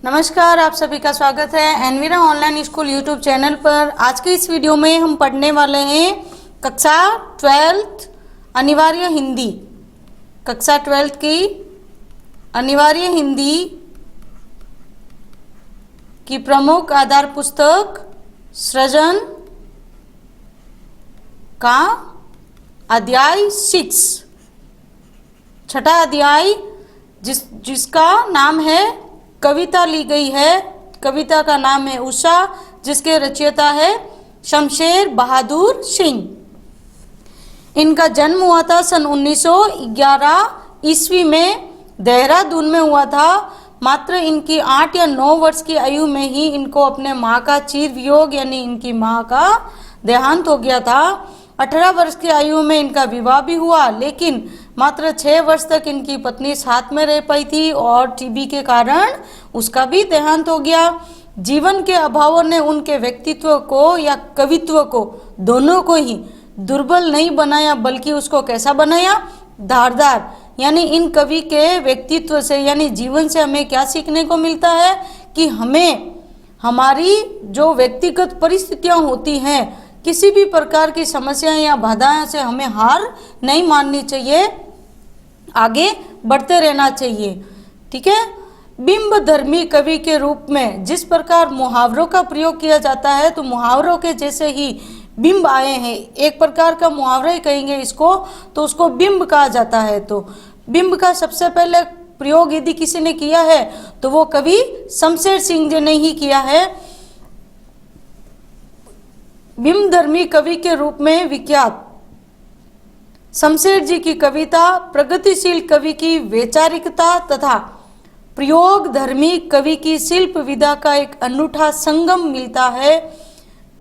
नमस्कार, आप सभी का स्वागत है Envira online school YouTube channel पर। आज के इस वीडियो में हम पढ़ने वाले हैं कक्षा 12th अनिवार्य हिंदी। कक्षा 12th की अनिवार्य हिंदी की प्रमुख आधार पुस्तक सृजन का अध्याय 6, छठा अध्याय जिसका नाम है कविता ली गई है। कविता का नाम है उषा, जिसके रचयिता है शमशेर बहादुर सिंह। इनका जन्म हुआ था सन 1911 ईस्वी में, देहरादून में हुआ था। मात्र इनकी 8 या 9 वर्ष की आयु में ही इनको अपने माँ का चीर वियोग यानी इनकी माँ का देहांत हो गया था। 18 वर्ष की आयु में इनका विवाह भी हुआ, लेकिन मात्र 6 वर्ष तक इनकी पत्नी साथ में रह पाई थी और टीबी के कारण उसका भी देहांत हो गया। जीवन के अभावों ने उनके व्यक्तित्व को या कवित्व को, दोनों को ही दुर्बल नहीं बनाया, बल्कि उसको कैसा बनाया, धारदार। यानी इन कवि के व्यक्तित्व से यानी जीवन से हमें क्या सीखने को मिलता है कि हमें हमारी जो व्यक्तिगत परिस्थितियां होती हैं, किसी भी प्रकार की समस्या या बाधाओं से हमें हार नहीं माननी चाहिए, आगे बढ़ते रहना चाहिए। ठीक है। बिंब धर्मी कवि के रूप में जिस प्रकार मुहावरों का प्रयोग किया जाता है, तो मुहावरों के जैसे ही बिंब आए हैं। एक प्रकार का मुहावरा ही कहेंगे इसको, तो उसको बिंब कहा जाता है। तो बिंब का सबसे पहले प्रयोग यदि किसी ने किया है तो वो कवि शमशेर सिंह जी ने ही किया है। बिंब धर्मी कवि के रूप में विख्यात शमशेर जी की कविता प्रगतिशील कवि की वैचारिकता तथा प्रयोग धर्मी कवि की शिल्प विधा का एक अनूठा संगम मिलता है।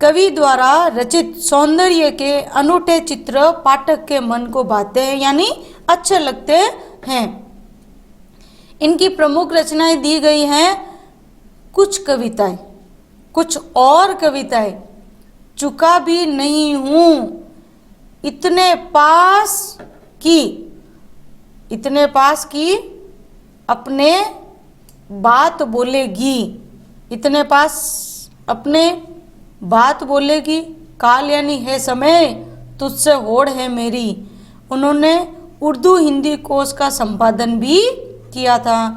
कवि द्वारा रचित सौंदर्य के अनूठे चित्र पाठक के मन को भाते हैं, यानी अच्छे लगते हैं। इनकी प्रमुख रचनाएं दी गई हैं। कुछ कविताएं, कुछ और कविताएं, चुका भी नहीं हूं, इतने पास की अपने बात बोलेगी, इतने पास अपने बात बोलेगी, काल यानी है समय, तुझसे होड़ है मेरी। उन्होंने उर्दू हिंदी कोश का संपादन भी किया था।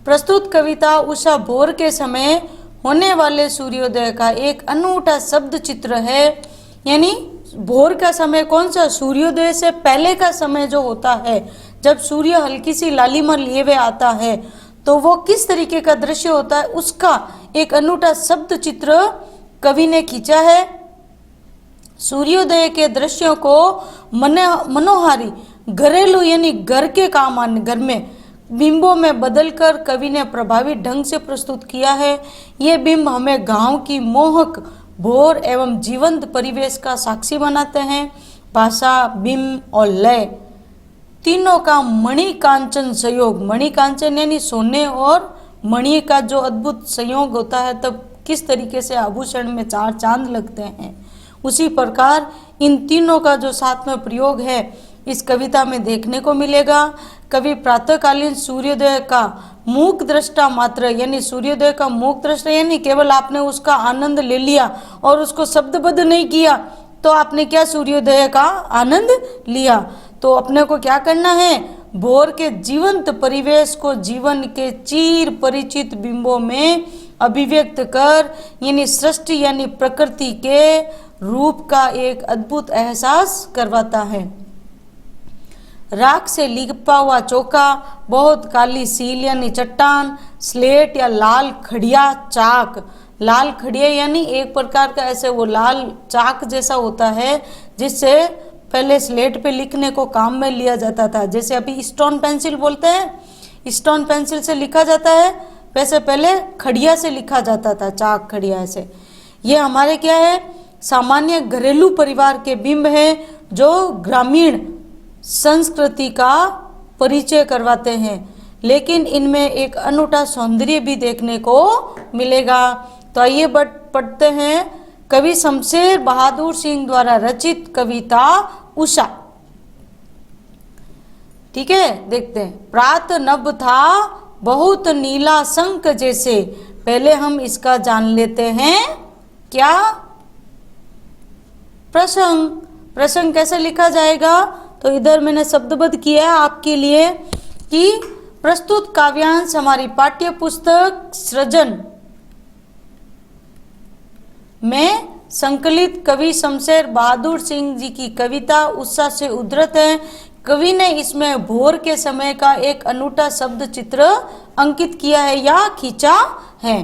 प्रस्तुत कविता उषा भोर के समय होने वाले सूर्योदय का एक अनूठा शब्द चित्र है। यानी भोर का समय कौन सा, सूर्योदय से पहले का समय जो होता है, जब सूर्य हल्की सी लालिमा लिए हुए आता है, तो वो किस तरीके का दृश्य होता है, उसका एक अनूठा शब्द चित्र कवि ने खींचा है। सूर्योदय के दृश्यों को मनोहारी घरेलू यानी घर के काम आने, घर में बिंबों में बदलकर कवि ने प्रभावी ढंग से प्रस्तुत किया है। ये बिंब हमें गांव की मोहक भोर एवं जीवंत परिवेश का साक्षी बनाते हैं। भाषा, बिंब और लय तीनों का मणि कांचन संयोग, मणि कांचन यानी सोने और मणि का जो अद्भुत संयोग होता है, तब किस तरीके से आभूषण में 4 चांद लगते हैं, उसी प्रकार इन तीनों का जो साथ में प्रयोग है इस कविता में देखने को मिलेगा। कवि प्रातःकालीन सूर्योदय का मूक दृष्टा मात्र, यानी सूर्योदय का मूक दृष्टा यानी केवल आपने उसका आनंद ले लिया और उसको शब्दबद्ध नहीं किया, तो आपने क्या सूर्योदय का आनंद लिया। तो अपने को क्या करना है, भोर के जीवंत परिवेश को जीवन के चीर परिचित बिंबों में अभिव्यक्त कर, यानी सृष्टि यानी प्रकृति के रूप का एक अद्भुत एहसास करवाता है। राख से लिपा हुआ चौका, बहुत काली सील यानी चट्टान, स्लेट या लाल खड़िया चाक, लाल खड़िया यानी एक प्रकार का ऐसे वो लाल चाक जैसा होता है, जिससे पहले स्लेट पे लिखने को काम में लिया जाता था। जैसे अभी स्टोन पेंसिल बोलते हैं, स्टोन पेंसिल से लिखा जाता है, वैसे पहले खड़िया से लिखा जाता था, चाक खड़िया से। ये हमारे क्या है, सामान्य घरेलू परिवार के बिंब है जो ग्रामीण संस्कृति का परिचय करवाते हैं, लेकिन इनमें एक अनूठा सौंदर्य भी देखने को मिलेगा। तो आइए पढ़ते हैं कवि शमशेर बहादुर सिंह द्वारा रचित कविता उषा। ठीक है, देखते हैं। प्रात नभ था बहुत नीला शंख जैसे, पहले हम इसका जान लेते हैं क्या, प्रसंग। प्रसंग कैसे लिखा जाएगा, तो इधर मैंने शब्दबद्ध किया है आपके लिए कि प्रस्तुत काव्यांश हमारी पाठ्य पुस्तक सृजन में संकलित कवि शमशेर बहादुर सिंह जी की कविता उत्साह से उद्धृत है। कवि ने इसमें भोर के समय का एक अनूठा शब्द चित्र अंकित किया है या खींचा है।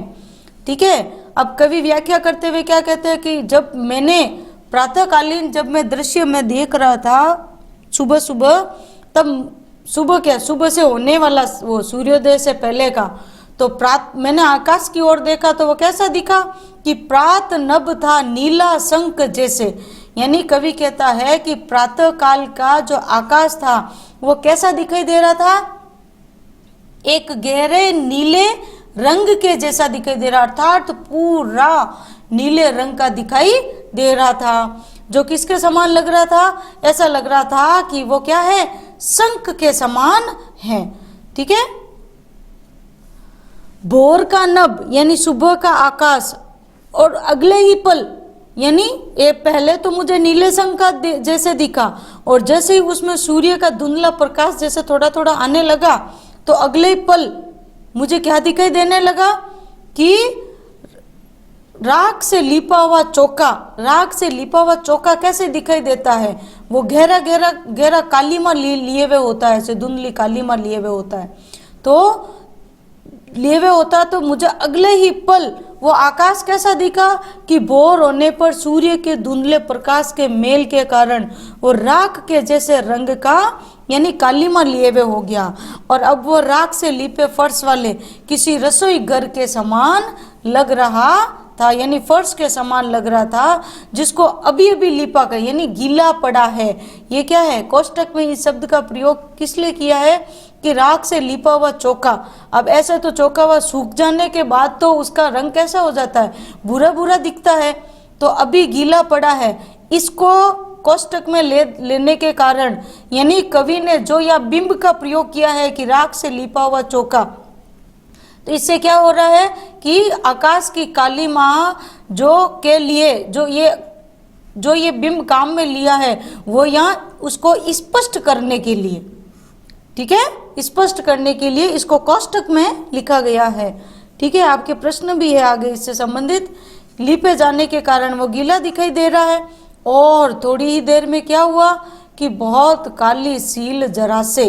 ठीक है, अब कवि व्याख्या करते हुए क्या कहते हैं कि जब मैंने प्रातःकालीन जब मैं दृश्य में देख रहा था सुबह सुबह, तब सुबह क्या, सुबह से होने वाला वो सूर्योदय से पहले का, तो मैंने आकाश की ओर देखा तो वो कैसा दिखा कि प्रात नभ था नीला शंख जैसे। यानी कवि कहता है कि प्रातः काल का जो आकाश था वो कैसा दिखाई दे रहा था, एक गहरे नीले रंग के जैसा दिखाई दे रहा, अर्थात पूरा नीले रंग का दिखाई दे रहा था। जो किसके समान लग रहा था, ऐसा लग रहा था कि वो क्या है, शंख के समान है। ठीक है, भोर का नभ यानी सुबह का आकाश, और अगले ही पल यानी ये पहले तो मुझे नीले शंख का जैसे दिखा, और जैसे ही उसमें सूर्य का धुंधला प्रकाश जैसे थोड़ा थोड़ा आने लगा, तो अगले ही पल मुझे क्या दिखाई देने लगा कि राख से लिपा हुआ चौका। राख से लिपा हुआ चौका कैसे दिखाई देता है, वो गहरा गहरा गहरा कालीमा लिए हुए होता है, ऐसे धुंधली कालीमा लिए हुए होता है। तो लिए हुए होता, तो मुझे अगले ही पल वो आकाश कैसा दिखा कि भोर होने पर सूर्य के धुंधले प्रकाश के मेल के कारण वो राख के जैसे रंग का यानी कालीमा लिए हुए हो गया, और अब वो राख से लिपे फर्श वाले किसी रसोई घर के समान लग रहा था, यानी फर्श के समान लग रहा था, जिसको अभी अभी लिपा कर यानी गीला पड़ा है। ये क्या है, कोष्टक में इस शब्द का प्रयोग किस लिए किया है कि राख से लिपा हुआ चौका। अब ऐसा तो चौका हुआ सूख जाने के बाद तो उसका रंग कैसा हो जाता है, भूरा भूरा दिखता है, तो अभी गीला पड़ा है। इसको कोष्टक में लेने के कारण यानी कवि ने जो यह बिंब का प्रयोग किया है कि राख से लिपा हुआ चौका, तो इससे क्या हो रहा है कि आकाश की कालीमा जो के लिए जो ये बिंब काम में लिया है, वो यहाँ उसको स्पष्ट करने के लिए, ठीक है, स्पष्ट करने के लिए इसको कोष्टक में लिखा गया है। ठीक है, आपके प्रश्न भी है आगे इससे संबंधित। लिपे जाने के कारण वो गीला दिखाई दे रहा है, और थोड़ी ही देर में क्या हुआ कि बहुत काली सील जरा से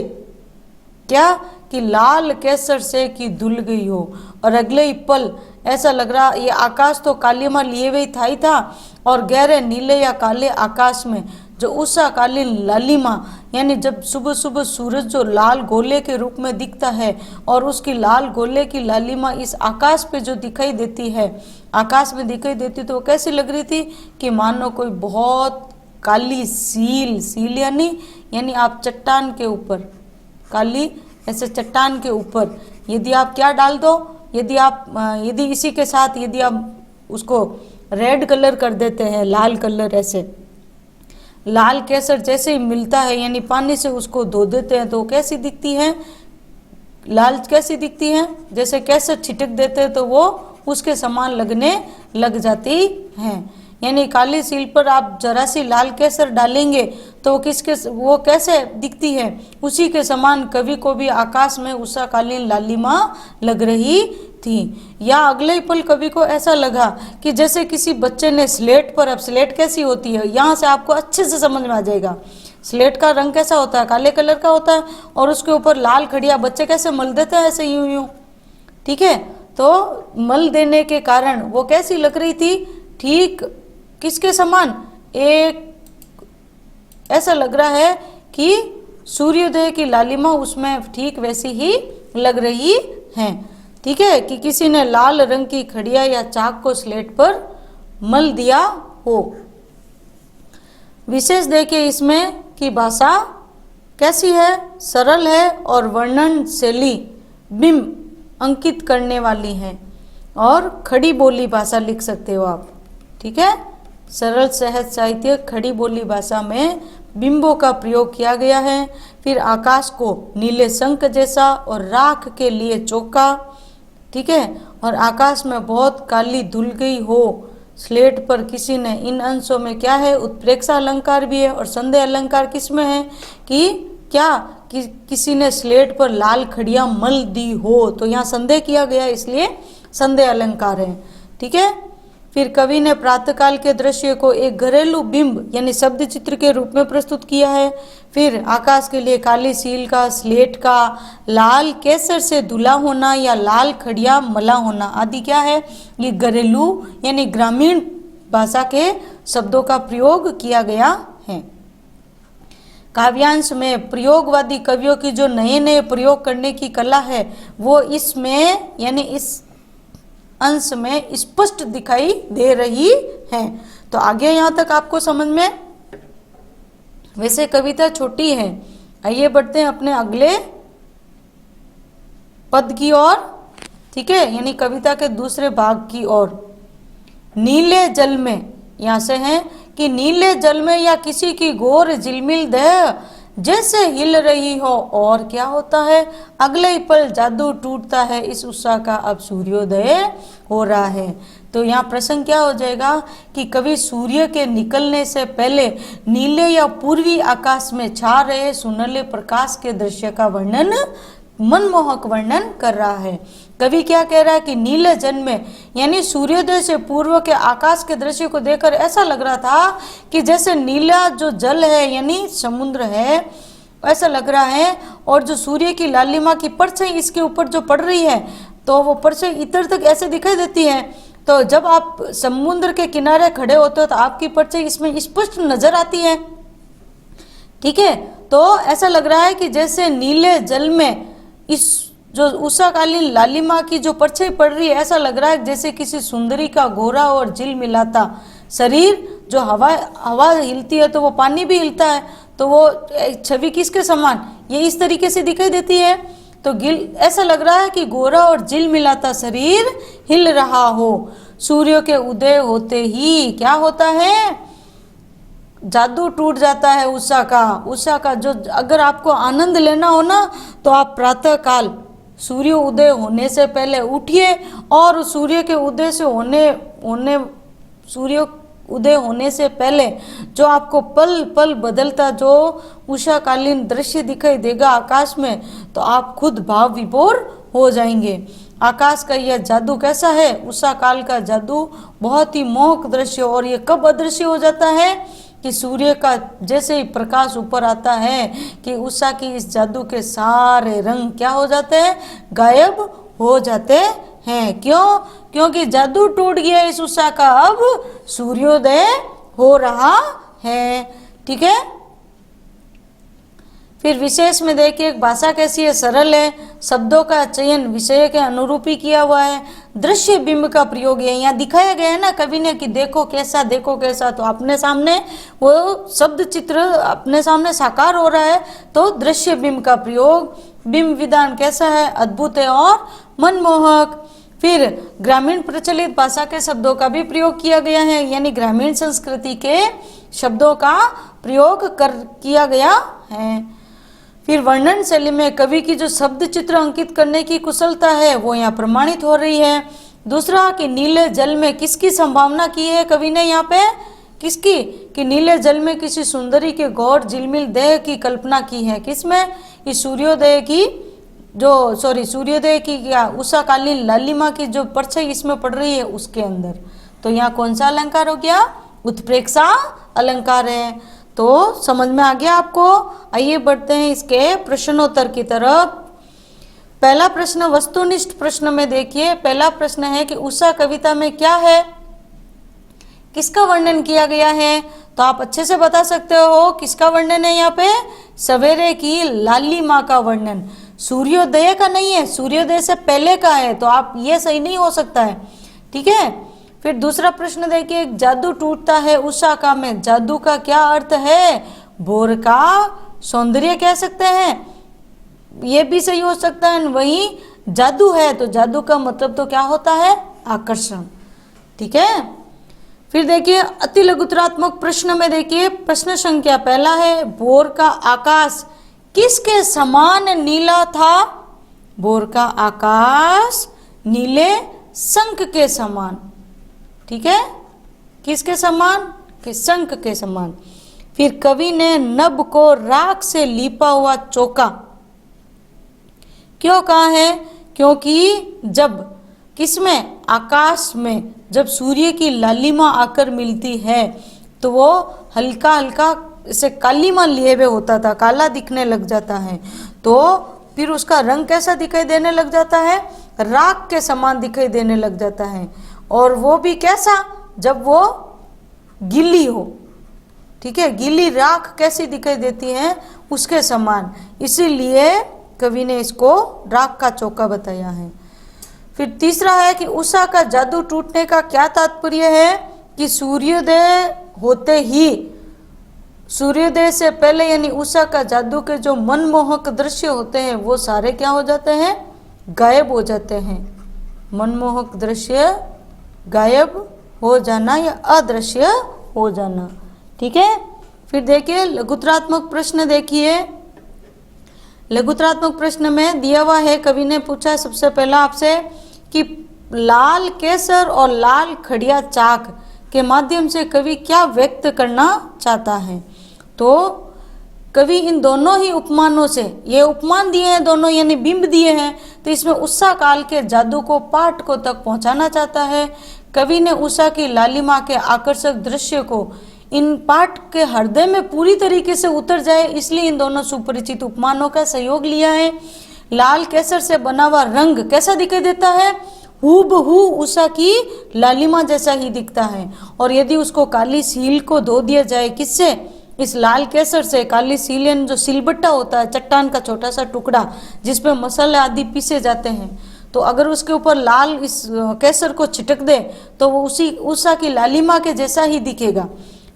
क्या कि लाल केसर से कि धुल गई हो, और अगले ही पल ऐसा लग रहा ये आकाश तो कालीमा लिए हुए था ही था, और गहरे नीले या काले आकाश में जो उषा काली लालिमा यानी जब सुबह सुबह सूरज जो लाल गोले के रूप में दिखता है, और उसकी लाल गोले की लालिमा इस आकाश पे जो दिखाई देती है, आकाश में दिखाई देती तो वो कैसी लग रही थी कि मानो कोई बहुत काली सील यानी आप चट्टान के ऊपर काली ऐसे चट्टान के ऊपर यदि आप क्या डाल दो, यदि इसी के साथ यदि आप उसको रेड कलर कर देते हैं, लाल कलर, ऐसे लाल केसर जैसे ही मिलता है यानी पानी से उसको धो देते हैं तो कैसी दिखती है, लाल कैसी दिखती है, जैसे केसर छिटक देते हैं तो वो उसके समान लगने लग जाती हैं। यानी काली सील पर आप जरा सी लाल केसर डालेंगे तो वो कैसे दिखती है, उसी के समान कवि को भी आकाश में उषा कालीन लालिमा लग रही थी। या अगले ही पल कवि को ऐसा लगा कि जैसे किसी बच्चे ने स्लेट पर, अब स्लेट कैसी होती है यहाँ से आपको अच्छे से समझ में आ जाएगा, स्लेट का रंग कैसा होता है, काले कलर का होता है, और उसके ऊपर लाल खड़िया बच्चे कैसे मल देते हैं ऐसे यूं यूं, ठीक है, तो मल देने के कारण वो कैसी लग रही थी, ठीक किसके समान, एक ऐसा लग रहा है कि सूर्योदय की लालिमा उसमें ठीक वैसी ही लग रही है। ठीक है, कि किसी ने लाल रंग की खड़िया या चाक को स्लेट पर मल दिया हो। विशेष देखिए इसमें कि भाषा कैसी है, सरल है, और वर्णन शैली बिंब अंकित करने वाली है, और खड़ी बोली भाषा लिख सकते हो आप। ठीक है, सरल सहज साहित्य खड़ी बोली भाषा में बिंबों का प्रयोग किया गया है। फिर आकाश को नीले शंख जैसा और राख के लिए चौका, ठीक है। और आकाश में बहुत काली धुल गई हो स्लेट पर किसी ने, इन अंशों में क्या है, उत्प्रेक्षा अलंकार भी है और संदेह अलंकार किसमें है कि क्या कि किसी ने स्लेट पर लाल खड़िया मल दी हो, तो यहाँ संदेह किया गया इसलिए संदेह अलंकार है। ठीक है। फिर कवि ने प्रातःकाल के दृश्य को एक घरेलू बिंब यानी शब्द चित्र के रूप में प्रस्तुत किया है। फिर आकाश के लिए काली सील का, स्लेट का, लाल केसर से धुला होना या लाल खड़िया मला होना आदि क्या है, ये घरेलू यानी ग्रामीण भाषा के शब्दों का प्रयोग किया गया है। काव्यांश में प्रयोगवादी कवियों की जो नए नए प्रयोग करने की कला है वो इसमें यानी इस अंश में स्पष्ट दिखाई दे रही है। तो आगे यहाँ तक आपको समझ में, वैसे कविता छोटी है। आइए बढ़ते हैं अपने अगले पद की ओर। ठीक है, यानी कविता के दूसरे भाग की ओर। नीले जल में, यहाँ से है कि नीले जल में या किसी की घोर झिलमिल देह जैसे हिल रही हो, और क्या होता है, अगले ही पल जादू टूटता है, इस उत्साह का अब सूर्योदय हो रहा है। तो यहाँ प्रसंग क्या हो जाएगा कि कवि सूर्य के निकलने से पहले नीले या पूर्वी आकाश में छा रहे सुनहले प्रकाश के दृश्य का वर्णन, मनमोहक वर्णन कर रहा है। कवि क्या कह रहा है कि नीले जल में यानी सूर्योदय से पूर्व के आकाश के दृश्य को देखकर ऐसा लग रहा था कि जैसे नीला जो जल है यानी समुद्र है ऐसा लग रहा है, और जो सूर्य की लालिमा की परछाई इसके ऊपर जो पड़ रही है तो वो परछाई इधर तक ऐसे दिखाई देती है। तो जब आप समुद्र के किनारे खड़े होते हो तो आपकी परछाई इसमें स्पष्ट नजर आती है। ठीक है, तो ऐसा लग रहा है कि जैसे नीले जल में इस जो उषाकालीन लालिमा की जो परछाई पड़ रही है, ऐसा लग रहा है जैसे किसी सुंदरी का गोरा और झिल मिलाता शरीर, जो हवा हिलती है तो वो पानी भी हिलता है, तो वो छवि किसके समान, ये इस तरीके से दिखाई देती है। तो ऐसा लग रहा है कि गोरा और झिल मिलाता शरीर हिल रहा हो। सूर्य के उदय होते ही क्या होता है, जादू टूट जाता है उषा का जो अगर आपको आनंद लेना हो ना तो आप प्रातः काल सूर्य उदय होने से पहले उठिए और सूर्य के उदय से सूर्य उदय होने से पहले जो आपको पल पल बदलता जो उषाकालीन दृश्य दिखाई देगा आकाश में, तो आप खुद भाव विभोर हो जाएंगे। आकाश का यह जादू कैसा है, उषा काल का जादू बहुत ही मोहक दृश्य। और ये कब अदृश्य हो जाता है कि सूर्य का जैसे ही प्रकाश ऊपर आता है कि उषा की इस जादू के सारे रंग क्या हो जाते हैं, गायब हो जाते हैं। क्यों? क्योंकि जादू टूट गया इस उषा का, अब सूर्योदय हो रहा है। ठीक है, फिर विशेष में देखिए भाषा कैसी है, सरल है, शब्दों का चयन विषय के अनुरूप ही किया हुआ है। दृश्य बिंब का प्रयोग है, यहाँ दिखाया गया है ना कवि ने कि देखो कैसा, तो अपने सामने वो शब्द चित्र अपने सामने साकार हो रहा है, तो दृश्य बिंब का प्रयोग। बिंब विधान कैसा है, अद्भुत है और मनमोहक। फिर ग्रामीण प्रचलित भाषा के शब्दों का भी प्रयोग किया गया है, यानी ग्रामीण संस्कृति के शब्दों का प्रयोग किया गया है। फिर वर्णन शैली में कवि की जो शब्द चित्र अंकित करने की कुशलता है वो यहाँ प्रमाणित हो रही है। दूसरा कि नीले जल में किसकी संभावना की है कवि ने यहाँ पे, किसकी, कि नीले जल में किसी सुंदरी के गौर झिलमिल देह की कल्पना की है। किसमें, इस सूर्योदय की क्या उषाकालीन लालिमा की जो परछाई इसमें पड़ रही है उसके अंदर। तो यहाँ कौन सा अलंकार हो गया, उत्प्रेक्षा अलंकार है। तो समझ में आ गया आपको। आइए बढ़ते हैं इसके प्रश्नोत्तर की तरफ। पहला प्रश्न वस्तुनिष्ठ प्रश्न में देखिए, पहला प्रश्न है कि उषा कविता में क्या है, किसका वर्णन किया गया है। तो आप अच्छे से बता सकते हो किसका वर्णन है यहाँ पे, सवेरे की लालिमा का वर्णन, सूर्योदय का नहीं है, सूर्योदय से पहले का है, तो आप ये सही नहीं हो सकता है। ठीक है, फिर दूसरा प्रश्न देखिए, जादू टूटता है उषा का में, जादू का क्या अर्थ है, भोर का सौंदर्य कह सकते हैं, ये भी सही हो सकता है। वही जादू है तो जादू का मतलब तो क्या होता है, आकर्षण। ठीक है, फिर देखिए अति लघुतरात्मक प्रश्न में देखिए प्रश्न संख्या पहला है, भोर का आकाश किसके समान नीला था, भोर का आकाश नीले शंख के समान। ठीक है, किसके समान? कि शंख के समान। फिर कवि ने नभ को राख से लीपा हुआ चौका क्यों कहा है? क्योंकि जब किसमें? आकाश में जब सूर्य की लालिमा आकर मिलती है तो वो हल्का हल्का इसे कालीमा लिए हुए होता था, काला दिखने लग जाता है। तो फिर उसका रंग कैसा दिखाई देने लग जाता है? राख के समान दिखाई देने लग जाता है। और वो भी कैसा? जब वो गीली हो। ठीक है, गीली राख कैसी दिखाई देती है? उसके समान। इसीलिए कवि ने इसको राख का चौका बताया है। फिर तीसरा है कि उषा का जादू टूटने का क्या तात्पर्य है? कि सूर्योदय होते ही, सूर्योदय से पहले यानी उषा का जादू के जो मनमोहक दृश्य होते हैं वो सारे क्या हो जाते हैं? गायब हो जाते हैं। मनमोहक दृश्य गायब हो जाना या अदृश्य हो जाना। ठीक है, फिर देखिए लघुत्रात्मक प्रश्न। देखिए लघुत्रात्मक प्रश्न में दिया हुआ है, कवि ने पूछा सबसे पहला आपसे कि लाल केसर और लाल खड़िया चाक के माध्यम से कवि क्या व्यक्त करना चाहता है? तो कवि इन दोनों ही उपमानों से, ये उपमान दिए हैं दोनों यानी बिंब दिए हैं, तो इसमें उषा काल के जादू को पाठकों तक पहुंचाना चाहता है। कवि ने उषा की लालिमा के आकर्षक दृश्य को इन पाठ के हृदय में पूरी तरीके से उतर जाए, इसलिए इन दोनों सुपरिचित उपमानों का सहयोग लिया है। लाल केसर से बना हुआ रंग कैसा दिखाई देता है? हूबहू उषा की लालिमा जैसा ही दिखता है। और यदि उसको काली सील को धो दिया जाए, किससे? इस लाल केसर से। काली सील यानी जो सिलबट्टा होता है, चट्टान का छोटा सा टुकड़ा जिसपे मसाले आदि पीसे जाते हैं, तो अगर उसके ऊपर लाल इस केसर को छिटक दे तो वो उसी उषा की लालिमा के जैसा ही दिखेगा।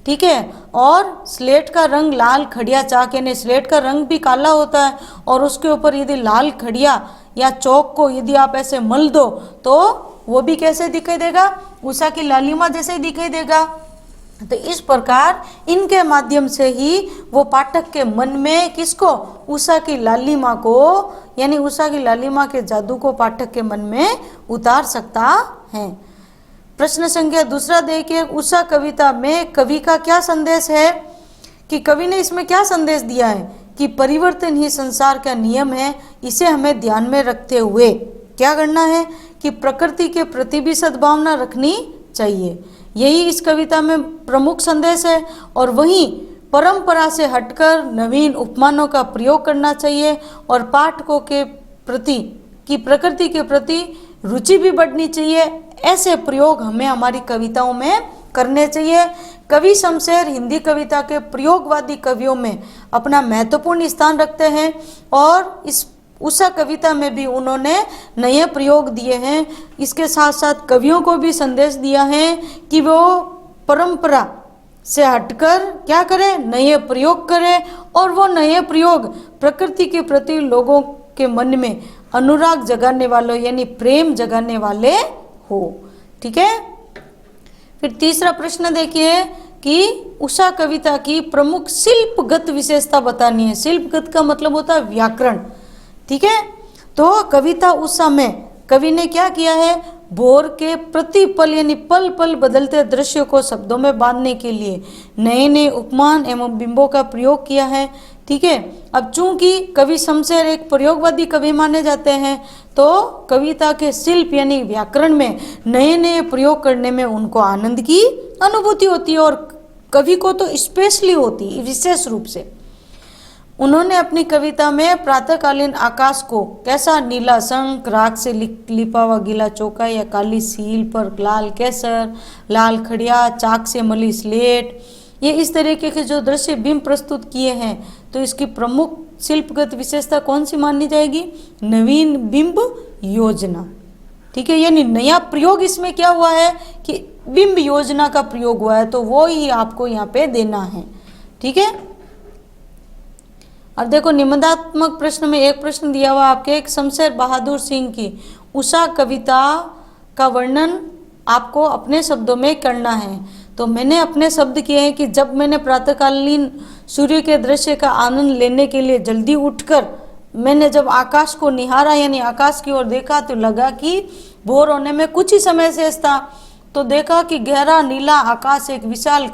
ठीक है, और स्लेट का रंग लाल खड़िया चाक यानी स्लेट का रंग भी काला होता है, और उसके ऊपर यदि लाल खड़िया या चौक को यदि आप ऐसे मल दो तो वो भी कैसे दिखाई देगा? उषा की लालिमा जैसे ही दिखाई देगा। तो इस प्रकार इनके माध्यम से ही वो पाठक के मन में किसको? उषा की लालिमा को यानी उषा की लालिमा के जादू को पाठक के मन में उतार सकता है। प्रश्न संख्या दूसरा देखिए, उषा कविता में कवि का क्या संदेश है? कि कवि ने इसमें क्या संदेश दिया है? कि परिवर्तन ही संसार का नियम है। इसे हमें ध्यान में रखते हुए क्या करना है? कि प्रकृति के प्रति भी सद्भावना रखनी चाहिए। यही इस कविता में प्रमुख संदेश है। और वहीं परंपरा से हटकर नवीन उपमानों का प्रयोग करना चाहिए और पाठकों के प्रति की प्रकृति के प्रति रुचि भी बढ़नी चाहिए। ऐसे प्रयोग हमें हमारी कविताओं में करने चाहिए। कवि शमशेर हिंदी कविता के प्रयोगवादी कवियों में अपना महत्वपूर्ण स्थान रखते हैं और इस उषा कविता में भी उन्होंने नए प्रयोग दिए हैं। इसके साथ साथ कवियों को भी संदेश दिया है कि वो परंपरा से हटकर क्या करें? नए प्रयोग करें, और वो नए प्रयोग प्रकृति के प्रति लोगों के मन में अनुराग जगाने वालों यानी प्रेम जगाने वाले हो। ठीक है, फिर तीसरा प्रश्न देखिए कि उषा कविता की प्रमुख शिल्पगत विशेषता बतानी है। शिल्पगत का मतलब होता है व्याकरण। ठीक है, तो कविता उषा में कवि ने क्या किया है? भोर के प्रतिपल यानी पल पल बदलते दृश्य को शब्दों में बांधने के लिए नए नए उपमान एवं बिंबों का प्रयोग किया है। ठीक है, अब चूंकि कवि शमशेर एक प्रयोगवादी कवि माने जाते हैं, तो कविता के शिल्प यानी व्याकरण में नए नए प्रयोग करने में उनको आनंद की अनुभूति होती है, और कवि को तो स्पेशली होती है, विशेष रूप से। उन्होंने अपनी कविता में प्रातःकालीन आकाश को कैसा? नीला शंख, राख से लिपा हुआ गीला चौका या काली सील पर लाल केसर, लाल खड़िया, चाक से मली स्लेट, ये इस तरीके के जो दृश्य बिंब प्रस्तुत किए हैं, तो इसकी प्रमुख शिल्पगत विशेषता कौन सी मानी जाएगी? नवीन बिंब योजना। ठीक है, यानी नया प्रयोग इसमें क्या हुआ है कि बिंब योजना का प्रयोग हुआ है, तो वो ही आपको यहाँ पे देना है। ठीक है, अब देखो निबंधात्मक प्रश्न में एक प्रश्न दिया हुआ आपके, एक शमशेर बहादुर सिंह की उषा कविता का वर्णन आपको अपने शब्दों में करना है। तो मैंने अपने शब्द किए हैं कि जब मैंने प्रातःकालीन सूर्य के दृश्य का आनंद लेने के लिए जल्दी उठकर मैंने जब आकाश को निहारा यानी आकाश की ओर देखा तो लगा कि भोर होने में कुछ ही समय शेष था। तो देखा कि गहरा नीला आकाश एक विशाल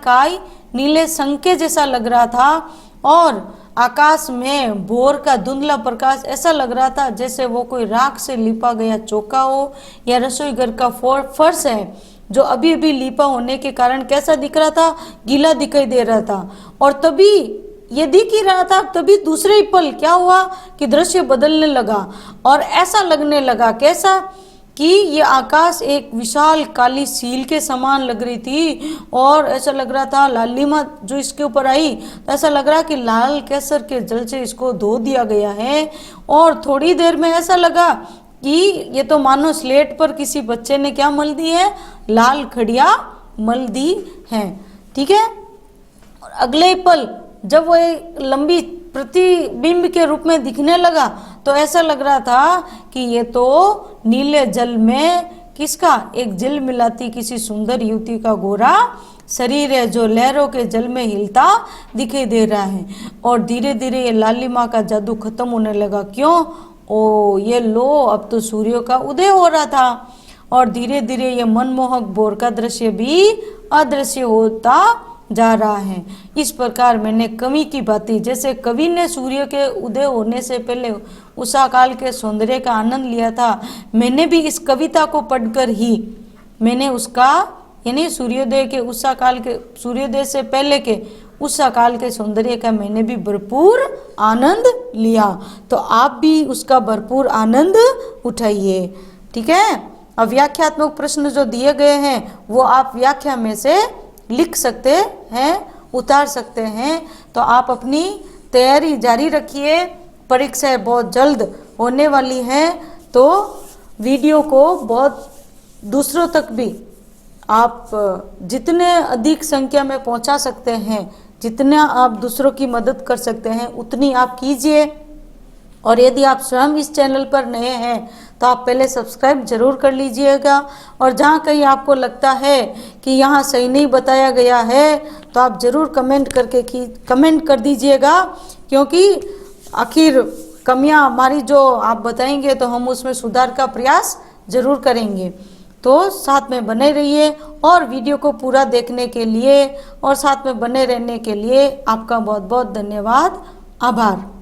काय नीले संके जैसा लग रहा था और आकाश में भोर का धुंधला प्रकाश ऐसा लग रहा था जैसे वो कोई राख से लिपा गया चौका हो या रसोई घर का फर्श है जो अभी अभी लिपा होने के कारण कैसा दिख रहा था, गीला दिखाई दे रहा था। और तभी ये दिख ही रहा था, तभी दूसरे ही पल क्या हुआ कि दृश्य बदलने लगा और ऐसा लगने लगा कैसा कि ये आकाश एक विशाल काली सील के समान लग रही थी और ऐसा लग रहा था लालिमा जो इसके ऊपर आई तो ऐसा लग रहा कि लाल केसर के जल से इसको धो दिया गया है। और थोड़ी देर में ऐसा लगा कि ये तो मानो स्लेट पर किसी बच्चे ने क्या मल दी है, लाल खड़िया मल दी है। ठीक है। और अगले पल जब वो एक लंबी प्रतिबिंब के रूप में दिखने लगा तो ऐसा लग रहा था कि ये तो नीले जल में किसका, एक जल मिलाती किसी सुंदर युवती का गोरा शरीर है जो लहरों के जल में हिलता दिखाई दे रहा है। और धीरे धीरे ये लालिमा का जादू खत्म होने लगा। क्यों? ओ ये लो, अब तो सूर्य का उदय हो रहा था और धीरे धीरे ये मनमोहक भोर का दृश्य भी अदृश्य होता जा रहा है। इस प्रकार मैंने कवि की बातें, जैसे कवि ने सूर्य के उदय होने से पहले उषा काल के सौंदर्य का आनंद लिया था, मैंने भी इस कविता को पढ़कर ही मैंने उसका यानी सूर्योदय के उषा काल के सूर्योदय से पहले के उषा काल के सौंदर्य का मैंने भी भरपूर आनंद लिया। तो आप भी उसका भरपूर आनंद उठाइए। ठीक है। अब व्याख्यात्मक प्रश्न जो दिए गए हैं वो आप व्याख्या में से लिख सकते हैं, उतार सकते हैं। तो आप अपनी तैयारी जारी रखिए, परीक्षाएं बहुत जल्द होने वाली हैं। तो वीडियो को बहुत दूसरों तक भी आप जितने अधिक संख्या में पहुंचा सकते हैं, जितना आप दूसरों की मदद कर सकते हैं उतनी आप कीजिए। और यदि आप स्वयं इस चैनल पर नए हैं तो आप पहले सब्सक्राइब जरूर कर लीजिएगा। और जहाँ कहीं आपको लगता है कि यहाँ सही नहीं बताया गया है तो आप ज़रूर कमेंट कर दीजिएगा, क्योंकि आखिर कमियाँ हमारी जो आप बताएंगे तो हम उसमें सुधार का प्रयास ज़रूर करेंगे। तो साथ में बने रहिए और वीडियो को पूरा देखने के लिए और साथ में बने रहने के लिए आपका बहुत बहुत धन्यवाद, आभार।